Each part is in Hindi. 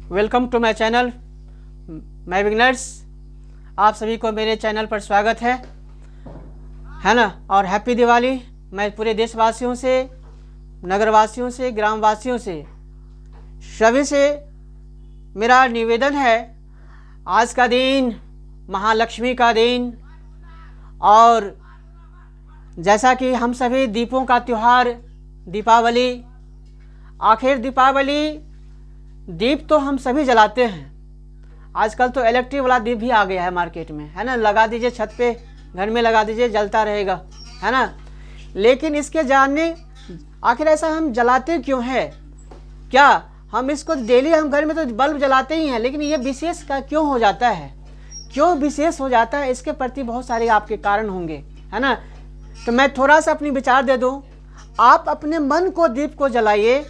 Welcome to my channel. मैं बिगनर्स, आप सभी को मेरे चैनल पर स्वागत है ना। और हैप्पी दिवाली। मैं पूरे देशवासियों से, नगरवासियों से, ग्रामवासियों से, सभी से मेरा निवेदन है, आज का दिन महालक्ष्मी का दिन, और जैसा कि हम सभी दीपों का त्यौहार दीपावली, आखिर दीपावली दीप तो हम सभी जलाते हैं। आजकल तो इलेक्ट्रिक वाला दीप भी आ गया है मार्केट में, है ना। लगा दीजिए छत पे, घर में लगा दीजिए, जलता रहेगा, है ना। लेकिन इसके जानने आखिर ऐसा हम जलाते क्यों हैं? क्या हम इसको डेली, हम घर में तो बल्ब जलाते ही हैं, लेकिन ये विशेष का क्यों हो जाता है? क्यों विशेष हो जाता है? इसके प्रति बहुत सारे आपके कारण होंगे, है ना। तो मैं थोड़ा सा अपनी विचार दे दूं। आप अपने मन को दीप को जलाइए।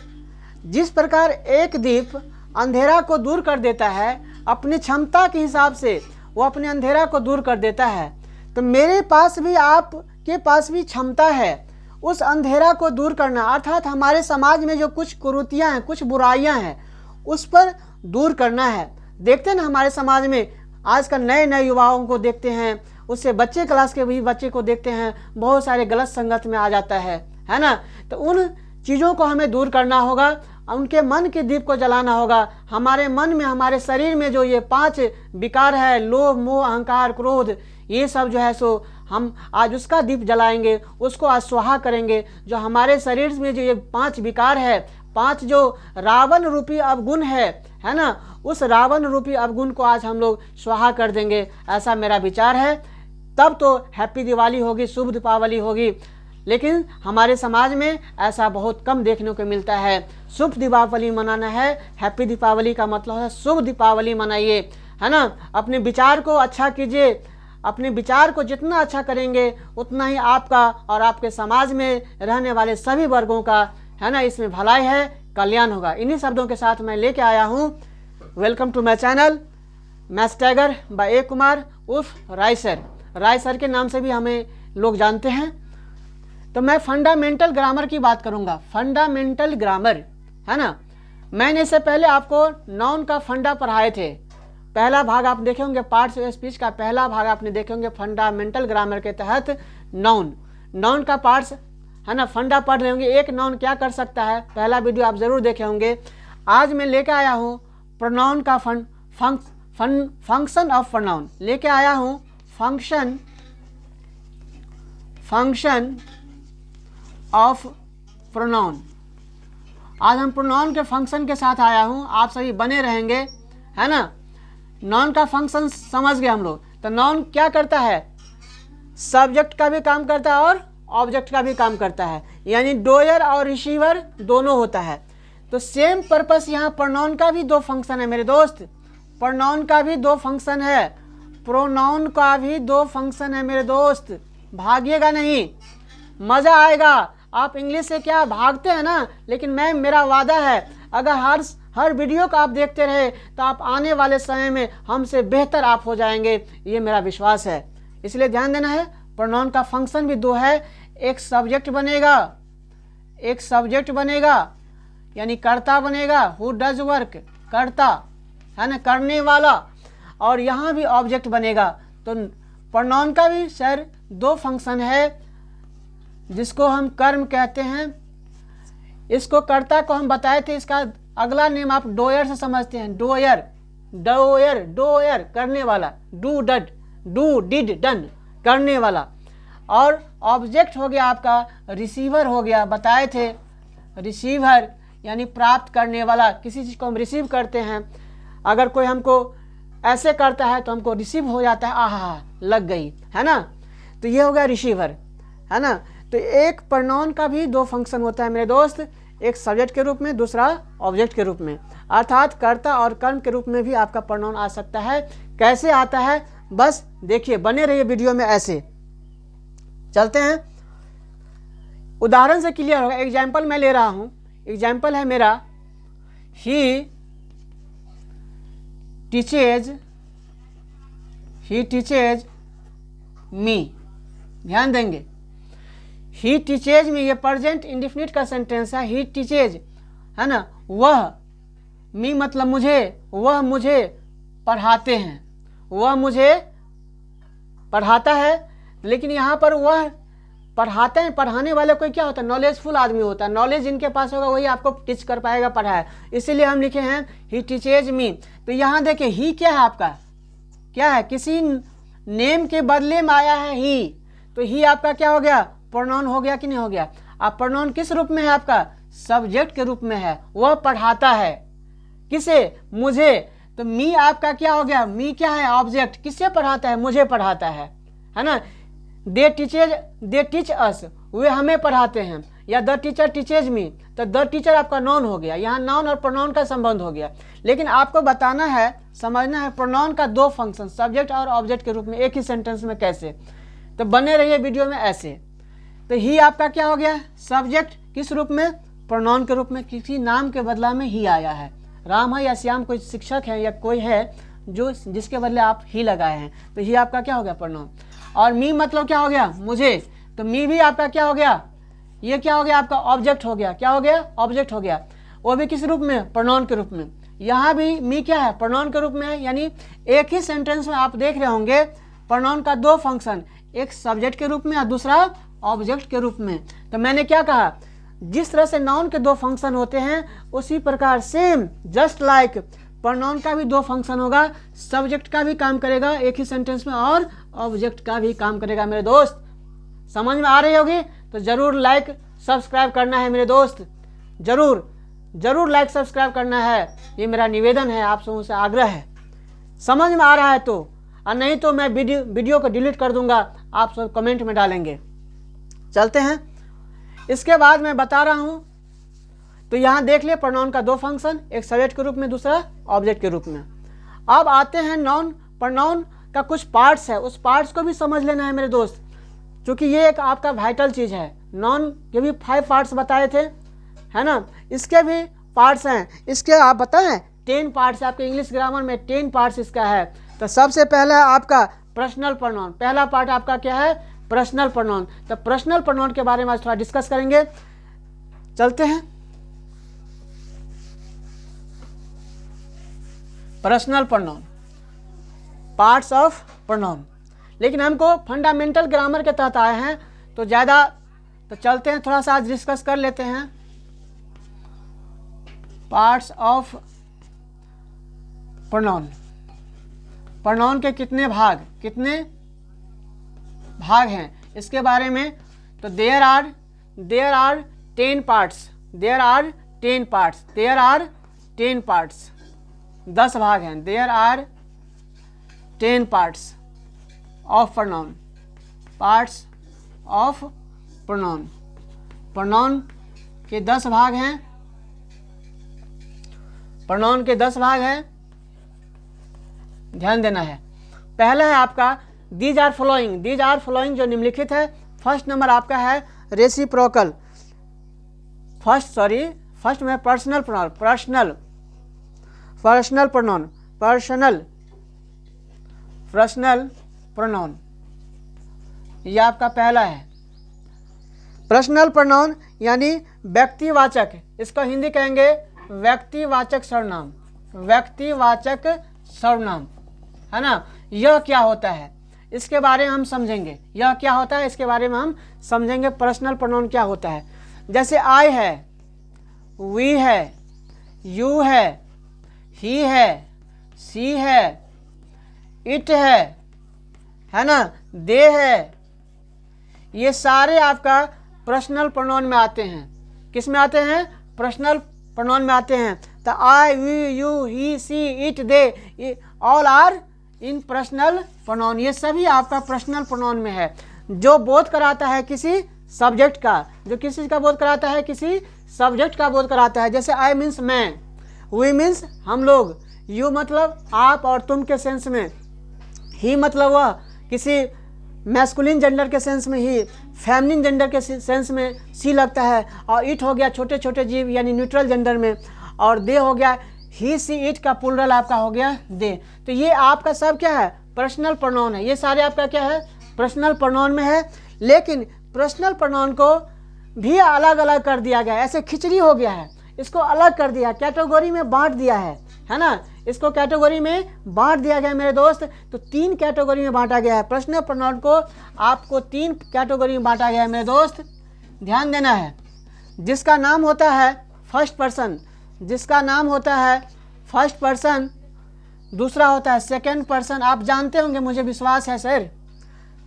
जिस प्रकार एक दीप अंधेरा को दूर कर देता है, अपनी क्षमता के हिसाब से वो अपने अंधेरा को दूर कर देता है, तो मेरे पास भी, आपके पास भी क्षमता है उस अंधेरा को दूर करना। अर्थात हमारे समाज में जो कुछ कुरीतियाँ हैं, कुछ बुराइयां हैं, उस पर दूर करना है। देखते हैं ना हमारे समाज में आजकल नए नए युवाओं को देखते हैं, उससे बच्चे क्लास के भी बच्चे को देखते हैं, बहुत सारे गलत संगत में आ जाता है ना। तो उन चीज़ों को हमें दूर करना होगा, उनके मन के दीप को जलाना होगा। हमारे मन में, हमारे शरीर में जो ये 5 विकार है, लोभ, मोह, अहंकार, क्रोध, ये सब जो है सो हम आज उसका दीप जलाएंगे, उसको आज स्वाहा करेंगे। जो हमारे शरीर में जो ये 5 विकार है, 5 जो रावण रूपी अवगुण है ना, उस रावण रूपी अवगुण को आज हम लोग स्वाहा कर देंगे, ऐसा मेरा विचार है। तब तो हैप्पी दिवाली होगी, शुभ दीपावली होगी। लेकिन हमारे समाज में ऐसा बहुत कम देखने को मिलता है। शुभ दीपावली मनाना है, हैप्पी दीपावली का मतलब है शुभ दीपावली मनाइए, है ना। अपने विचार को अच्छा कीजिए। अपने विचार को जितना अच्छा करेंगे उतना ही आपका और आपके समाज में रहने वाले सभी वर्गों का, है ना, इसमें भलाई है, कल्याण होगा। इन्हीं शब्दों के साथ मैं लेके आया हूँ, welcome to my channel maths tiger by A Kumar उर्फ राय सर। राय सर के नाम से भी हमें लोग जानते हैं। तो मैं फंडामेंटल ग्रामर की बात करूंगा। फंडामेंटल ग्रामर, है ना। मैंने इससे पहले आपको नाउन का फंडा पढ़ाए थे। पहला भाग आप देखे होंगे, पार्ट्स ऑफ स्पीच का पहला भाग आपने देखे होंगे। फंडामेंटल ग्रामर के तहत नाउन का पार्ट्स, है ना, फंडा पढ़ रहे होंगे। एक नाउन क्या कर सकता है, पहला वीडियो आप जरूर देखे होंगे। आज मैं लेके आया हूँ प्रोनाउन का फंक्शन ऑफ प्रोनाउन लेके आया हूँ। Function of pronoun. आज हम प्रोनाउन के फंक्शन के साथ आया हूं, आप सभी बने रहेंगे, है ना। नाउन का फंक्शन समझ गए हम लोग। तो नाउन क्या करता है? सब्जेक्ट का भी काम करता है और ऑब्जेक्ट का भी काम करता है, यानी डोयर और रिसीवर दोनों होता है। तो सेम पर्पस यहाँ प्रोनाउन का भी 2 फंक्शन है मेरे दोस्त। प्रोनाउन का भी 2 फंक्शन है, प्रोनाउन का भी 2 फंक्शन है मेरे दोस्त। भागिएगा नहीं, मजा आएगा। आप इंग्लिश से क्या भागते हैं ना, लेकिन मेरा वादा है, अगर हर वीडियो को आप देखते रहे तो आप आने वाले समय में हमसे बेहतर आप हो जाएंगे, ये मेरा विश्वास है। इसलिए ध्यान देना है। प्रोनाउन का फंक्शन भी 2 है। एक सब्जेक्ट बनेगा, यानी कर्ता बनेगा, हु डज वर्क, कर्ता, है ना, करने वाला। और यहाँ भी ऑब्जेक्ट बनेगा। तो प्रोनाउन का भी सर 2 फंक्शन है, जिसको हम कर्म कहते हैं। इसको कर्ता को हम बताए थे, इसका अगला नेम आप डोयर से समझते हैं। डोयर करने वाला, डू डिड डन, करने वाला। और ऑब्जेक्ट हो गया आपका रिसीवर हो गया, बताए थे। रिसीवर यानी प्राप्त करने वाला, किसी चीज़ को हम रिसीव करते हैं। अगर कोई हमको ऐसे करता है तो हमको रिसीव हो जाता है, आहा लग गई, है ना। तो ये हो गया रिसीवर, है ना। तो एक प्रोनाउन का भी 2 फंक्शन होता है मेरे दोस्त, एक सब्जेक्ट के रूप में, दूसरा ऑब्जेक्ट के रूप में। अर्थात कर्ता और कर्म के रूप में भी आपका प्रोनाउन आ सकता है। कैसे आता है, बस देखिए, बने रहिए वीडियो में। ऐसे चलते हैं, उदाहरण से क्लियर होगा। एग्जाम्पल मैं ले रहा हूं, एग्जाम्पल है मेरा, ही टीचेज मी। ध्यान देंगे, ही टीचेज में, ये प्रेजेंट इंडेफिनिट का सेंटेंस है। ही टीचेज, है ना, मी मतलब मुझे, वह मुझे पढ़ाते हैं, वह मुझे पढ़ाता है। लेकिन यहाँ पर वह पढ़ाते हैं, पढ़ाने वाले कोई क्या होता है, नॉलेजफुल आदमी होता है। नॉलेज जिनके पास होगा वही आपको टीच कर पाएगा, पढ़ाए। इसीलिए हम लिखे हैं ही टीचेज मी। तो यहाँ देखिए ही क्या है आपका, क्या है, किसी नेम के बदले में आया है ही। तो ही आपका क्या हो गया, प्रोनाउन हो गया कि नहीं हो गया। अब प्रोनाउन किस रूप में है आपका, सब्जेक्ट के रूप में है। वह पढ़ाता है किसे, मुझे। तो मी आपका क्या हो गया, मी क्या है, ऑब्जेक्ट। किससे पढ़ाता है, मुझे पढ़ाता है ना। दे टीच अस, वे हमें पढ़ाते हैं। या द टीचर टीचेज मी, तो द टीचर आपका नाउन हो गया। यहाँ नाउन और प्रोनाउन का संबंध हो गया। लेकिन आपको बताना है, समझना है प्रोनाउन का दो फंक्शन, सब्जेक्ट और ऑब्जेक्ट के रूप में एक ही सेंटेंस में कैसे। तो बने रहिए वीडियो में ऐसे। तो ही आपका क्या हो गया, सब्जेक्ट। किस रूप में, प्रोनाउन के रूप में। किसी नाम के बदला में ही आया है। राम है या श्याम, कोई शिक्षक है या कोई है जो जिसके बदले आप ही लगाए हैं, तो ही आपका क्या हो गया, प्रोनाउन। और मी मतलब क्या हो गया, मुझे। तो मी भी आपका क्या हो गया, ये क्या हो गया आपका, ऑब्जेक्ट हो गया। क्या हो गया, ऑब्जेक्ट हो गया। वो भी किस रूप में, प्रोनाउन के रूप में। यहाँ भी मी क्या है, प्रोनाउन के रूप में है। यानी एक ही सेंटेंस में आप देख रहे होंगे प्रोनाउन का दो फंक्शन, एक सब्जेक्ट के रूप में और दूसरा ऑब्जेक्ट के रूप में। तो मैंने क्या कहा, जिस तरह से नाउन के दो फंक्शन होते हैं उसी प्रकार सेम जस्ट लाइक प्रोनाउन का भी दो फंक्शन होगा। सब्जेक्ट का भी काम करेगा एक ही सेंटेंस में और ऑब्जेक्ट का भी काम करेगा। मेरे दोस्त समझ में आ रही होगी तो जरूर लाइक सब्सक्राइब करना है मेरे दोस्त, जरूर लाइक सब्सक्राइब करना है। ये मेरा निवेदन है, आप सबों से आग्रह है। समझ में आ रहा है तो, और नहीं तो मैं वीडियो को डिलीट कर दूंगा, आप सब कमेंट में डालेंगे। चलते हैं, इसके बाद मैं बता रहा हूं। तो यहां देख लिए प्रोनाउन का दो फंक्शन, एक सब्जेक्ट के रूप में, दूसरा ऑब्जेक्ट के रूप में। अब आते हैं नाउन। प्रोनाउन का कुछ पार्ट्स है, उस पार्ट्स को भी समझ लेना है मेरे दोस्त, क्योंकि ये एक आपका वाइटल चीज है। नाउन के भी 5 पार्ट्स बताए थे, है ना, इसके भी पार्ट्स हैं। इसके आप बताएं 10 पार्ट्स, आपके इंग्लिश ग्रामर में 10 पार्ट्स इसका है। तो सबसे पहला है आपका पर्सनल प्रोनाउन। पहला पार्ट आपका क्या है, पर्सनल प्रोनाउन। तो पर्सनल प्रोनाउन के बारे में आज थोड़ा डिस्कस करेंगे। चलते हैं, personal pronoun, parts of pronoun. लेकिन हमको फंडामेंटल ग्रामर के तहत आए हैं तो ज़्यादा, तो चलते हैं थोड़ा सा आज डिस्कस कर लेते हैं। पार्ट्स ऑफ प्रोनाउन, प्रोनाउन के कितने भाग हैं इसके बारे में। तो there are 10 parts, there are 10 parts, 10 भाग हैं। There are 10 parts of pronoun, parts of pronoun. Pronoun के 10 भाग हैं, प्रोनाउन के 10 भाग हैं, ध्यान देना है। पहला है आपका दीज आर फॉलोइंग जो निम्नलिखित है। फर्स्ट नंबर आपका है रेसिप्रोकल, फर्स्ट में पर्सनल प्रोनाउन, ये आपका पहला है। पर्सनल प्रोनाउन यानी व्यक्तिवाचक, इसको हिंदी कहेंगे व्यक्तिवाचक सर्वनाम, है ना। यह क्या होता है इसके बारे में हम समझेंगे, यह क्या होता है इसके बारे में हम समझेंगे। पर्सनल प्रोनाउन क्या होता है, जैसे आई है, वी है, यू है, ही है, सी है, इट है ना, दे है। ये सारे आपका पर्सनल प्रोनाउन में आते हैं। किस में आते हैं, पर्सनल प्रोनाउन में आते हैं। तो I, we, you, he, she, it, they, all are in personal pronoun. ये सभी आपका पर्सनल प्रोनाउन में है, जो बोध कराता है किसी सब्जेक्ट का, जो किसी का बोध कराता है, किसी सब्जेक्ट का बोध कराता है। जैसे आई मीन्स मैं, वी मीन्स हम लोग, यू मतलब आप और तुम के सेंस में, ही मतलब वह किसी मैस्कुलिन जेंडर के सेंस में ही, फेमिनिन जेंडर के सेंस में सी लगता है। और इट हो गया छोटे छोटे जीव यानी न्यूट्रल जेंडर में, और दे हो गया ही, सी, इट का प्लूरल आपका हो गया दे। तो ये आपका सब क्या है, पर्सनल प्रोनाउन है। ये सारे आपका क्या है, पर्सनल प्रोनाउन में है। लेकिन पर्सनल प्रोनाउन को भी अलग अलग कर दिया गया है, ऐसे खिचड़ी हो गया है। इसको अलग कर दिया, कैटेगरी में बांट दिया है ना। इसको कैटेगरी में बांट दिया गया मेरे दोस्त। तो 3 कैटेगरी में बांटा गया है। पर्सनल प्रोनाउन को आपको 3 कैटेगरी में बांटा गया है मेरे दोस्त, ध्यान देना है। जिसका नाम होता है फर्स्ट पर्सन, जिसका नाम होता है फर्स्ट पर्सन, दूसरा होता है सेकंड पर्सन। आप जानते होंगे, मुझे विश्वास है sir,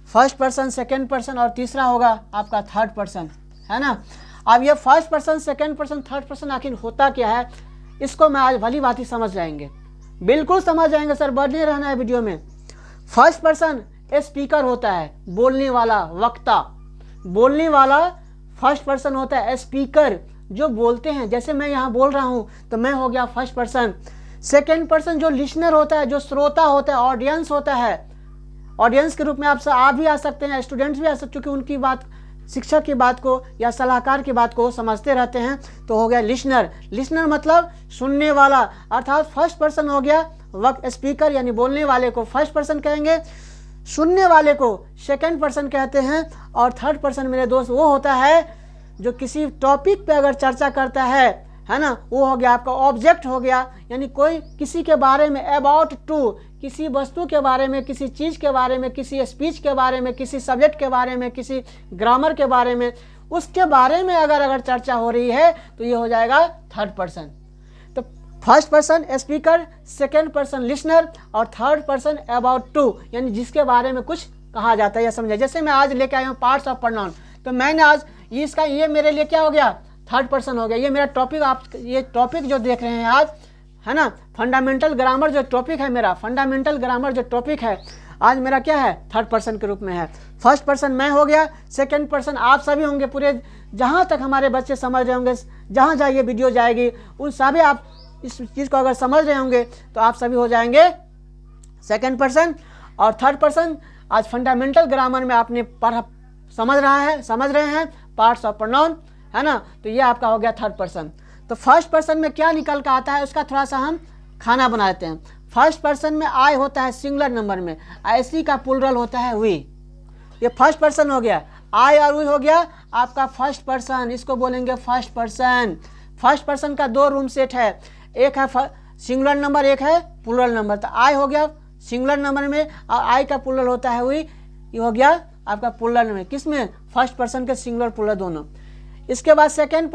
first person, second person और तीसरा होगा आपका थर्ड पर्सन, है ना। अब ये first person, second person, third person आखिर होता क्या है, इसको मैं आज भली भांति समझ जाएंगे, बिल्कुल समझ जाएंगे सर, बने रहना है वीडियो में। फर्स्ट पर्सन स्पीकर होता है, बोलने वाला, वक्ता, बोलने वाला फर्स्ट पर्सन होता है। स्पीकर जो बोलते हैं, जैसे मैं यहाँ बोल रहा हूँ तो मैं हो गया फर्स्ट पर्सन। सेकंड पर्सन जो लिसनर होता है, जो श्रोता होता है, ऑडियंस होता है, ऑडियंस के रूप में आप भी आ सकते हैं, स्टूडेंट्स भी आ सकते, क्योंकि उनकी बात, शिक्षक की बात को या सलाहकार की बात को समझते रहते हैं। तो हो गया लिसनर। लिसनर मतलब सुनने वाला, अर्थात फर्स्ट पर्सन हो गया वक्त स्पीकर, यानी बोलने वाले को फर्स्ट पर्सन कहेंगे, सुनने वाले को सेकंड पर्सन कहते हैं, और थर्ड पर्सन मेरे दोस्त वो होता है जो किसी टॉपिक पे अगर चर्चा करता है ना, वो हो गया आपका ऑब्जेक्ट हो गया, यानी कोई किसी के बारे में, अबाउट टू, किसी वस्तु के बारे में, किसी चीज़ के बारे में, किसी स्पीच के बारे में, किसी सब्जेक्ट के बारे में, किसी ग्रामर के बारे में, उसके बारे में अगर चर्चा हो रही है तो ये हो जाएगा थर्ड पर्सन। तो first person speaker, second person listener और थर्ड पर्सन अबाउट टू, यानी जिसके बारे में कुछ कहा जाता है, या समझे। जैसे मैं आज लेके आया हूँ पार्ट्स ऑफ प्रोनाउन, तो मैंने आज ये मेरे लिए क्या हो गया, थर्ड पर्सन हो गया। ये मेरा टॉपिक, आप ये टॉपिक जो देख रहे हैं आज, है ना, फंडामेंटल ग्रामर जो टॉपिक है मेरा, फंडामेंटल ग्रामर जो टॉपिक है आज मेरा क्या है, थर्ड पर्सन के रूप में है। फर्स्ट पर्सन मैं हो गया, सेकंड पर्सन आप सभी होंगे, पूरे जहाँ तक हमारे बच्चे समझ रहे होंगे, जहाँ जहाँ ये वीडियो जाएगी उन सभी आप इस चीज़ को अगर समझ रहे होंगे तो आप सभी हो जाएंगे सेकंड पर्सन। और थर्ड पर्सन आज फंडामेंटल ग्रामर में आपने पढ़ा, समझ रहे हैं पार्ट्स ऑफ प्रोनाउन, है ना। तो ये आपका हो गया थर्ड पर्सन। तो फर्स्ट पर्सन में क्या निकल कर आता है उसका थोड़ा सा हम खाना बना देते हैं। फर्स्ट पर्सन में आई होता है सिंगुलर नंबर में, ऐसी का प्लूरल होता है वी। ये फर्स्ट पर्सन हो गया, आई और वी हो गया आपका फर्स्ट पर्सन, इसको बोलेंगे फर्स्ट पर्सन। फर्स्ट पर्सन का 2 रूम सेट है, एक है सिंगुलर नंबर, एक है प्लूरल नंबर। तो आई हो गया सिंगुलर नंबर में और आई का प्लूरल होता है वी, ये हो गया आपका प्लूरल में, किसमें, फर्स्ट पर्सन के सिंगुलर प्लूरल दोनों। इसके बाद सेकेंड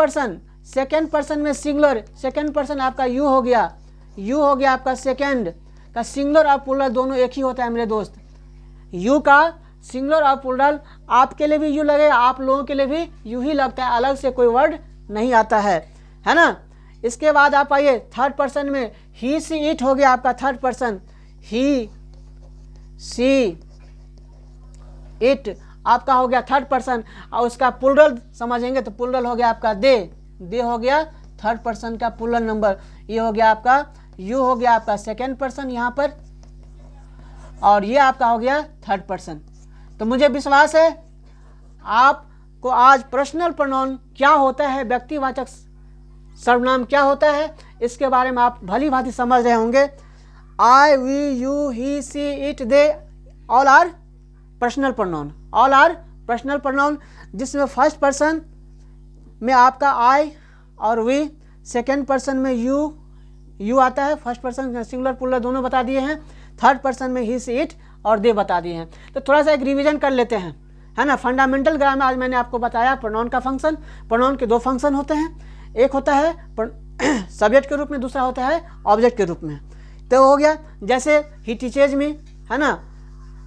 पर्सन में सिंगुलर, सेकेंड पर्सन आपका यू हो गया, यू हो गया आपका सेकेंड का सिंगुलर और प्लूरल दोनों एक ही होता है मेरे दोस्त। यू का सिंगुलर और प्लूरल आपके लिए भी यू लगेगा, आप लोगों के लिए भी यू ही लगता है, अलग से कोई वर्ड नहीं आता है ना। इसके बाद आप आइए थर्ड पर्सन में, ही सी इट हो गया आपका third person, he she it आपका हो गया थर्ड पर्सन। और उसका प्लूरल समझेंगे तो प्लूरल हो गया आपका दे हो गया थर्ड पर्सन का प्लूरल नंबर। ये हो गया आपका यू हो गया आपका सेकेंड पर्सन यहाँ पर, और ये आपका हो गया थर्ड पर्सन। तो मुझे विश्वास है आपको आज पर्सनल प्रोनाउन क्या होता है, व्यक्तिवाचक सर्वनाम क्या होता है, इसके बारे में आप भली भांति समझ रहे होंगे। I, we, you, he, she, it, they, all are personal pronoun, all are personal pronoun, जिसमें फर्स्ट पर्सन में आपका आई और वी, सेकेंड पर्सन में यू आता है, फर्स्ट पर्सन सिंगुलर प्लूरल दोनों बता दिए हैं, थर्ड पर्सन में ही, सी, इट और दे बता दिए हैं। तो थोड़ा सा एक रिवीजन कर लेते हैं, है ना। फंडामेंटल ग्रामर आज मैंने आपको बताया प्रोनाउन का फंक्शन। प्रोनाउन के 2 फंक्शन होते हैं, एक होता है सब्जेक्ट के रूप में, दूसरा होता है ऑब्जेक्ट के रूप में। तो हो गया जैसे ही टीचेज मी, है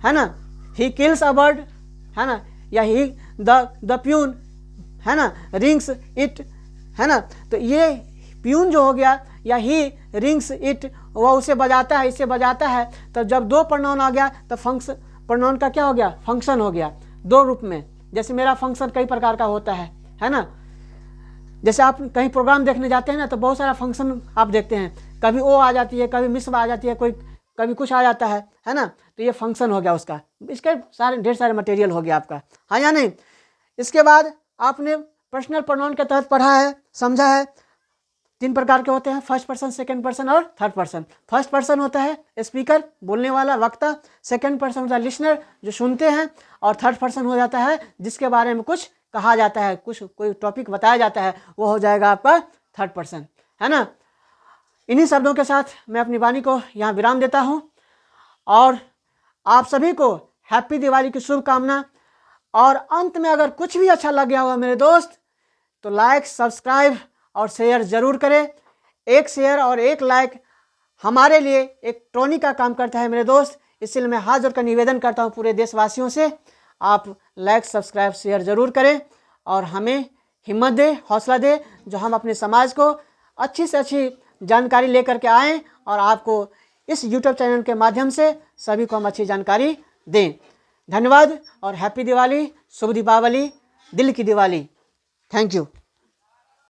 ना, ही किल्स अ बर्ड, है ना, या ही द प्यून, है ना, रिंग्स इट, है ना। तो ये प्यून जो हो गया या ही रिंग्स इट, वह उसे बजाता है, इसे बजाता है। तो जब 2 प्रोनाउन आ गया तो फंक्शन, प्रोनाउन का क्या हो गया, फंक्शन हो गया 2 रूप में। जैसे मेरा फंक्शन कई प्रकार का होता है ना। जैसे आप कहीं प्रोग्राम देखने जाते हैं ना तो बहुत सारा फंक्शन आप देखते हैं, कभी ओ आ जाती है, कभी मिस आ जाती है, कभी कुछ आ जाता है ना। तो ये फंक्शन हो गया उसका, इसके ढेर सारे मटेरियल हो गया आपका, हाँ या नहीं। इसके बाद आपने पर्सनल प्रोनाउन के तहत पढ़ा है, समझा है, 3 प्रकार के होते हैं, फर्स्ट पर्सन, सेकंड पर्सन और थर्ड पर्सन। फर्स्ट पर्सन होता है स्पीकर, बोलने वाला, वक्ता। सेकंड पर्सन होता है लिसनर, जो सुनते हैं। और थर्ड पर्सन हो जाता है जिसके बारे में कुछ कहा जाता है, कुछ कोई टॉपिक बताया जाता है, वो हो जाएगा आपका थर्ड पर्सन, है ना। इन्हीं शब्दों के साथ मैं अपनी वाणी को यहाँ विराम देता हूँ और आप सभी को हैप्पी दिवाली की शुभकामना। और अंत में अगर कुछ भी अच्छा लग गया होगा मेरे दोस्त तो लाइक, सब्सक्राइब और शेयर ज़रूर करें। एक शेयर और एक लाइक हमारे लिए एक ट्रॉनी का काम करता है मेरे दोस्त। इसलिए मैं हाथ जोड़कर निवेदन करता हूँ पूरे देशवासियों से, आप लाइक, सब्सक्राइब, शेयर ज़रूर करें और हमें हिम्मत दे, हौसला दे, जो हम अपने समाज को अच्छी से अच्छी जानकारी लेकर के आएँ और आपको इस यूट्यूब चैनल के माध्यम से सभी को हम अच्छी जानकारी दें। धन्यवाद और हैप्पी दिवाली, शुभ दीपावली, दिल की दिवाली। Thank you.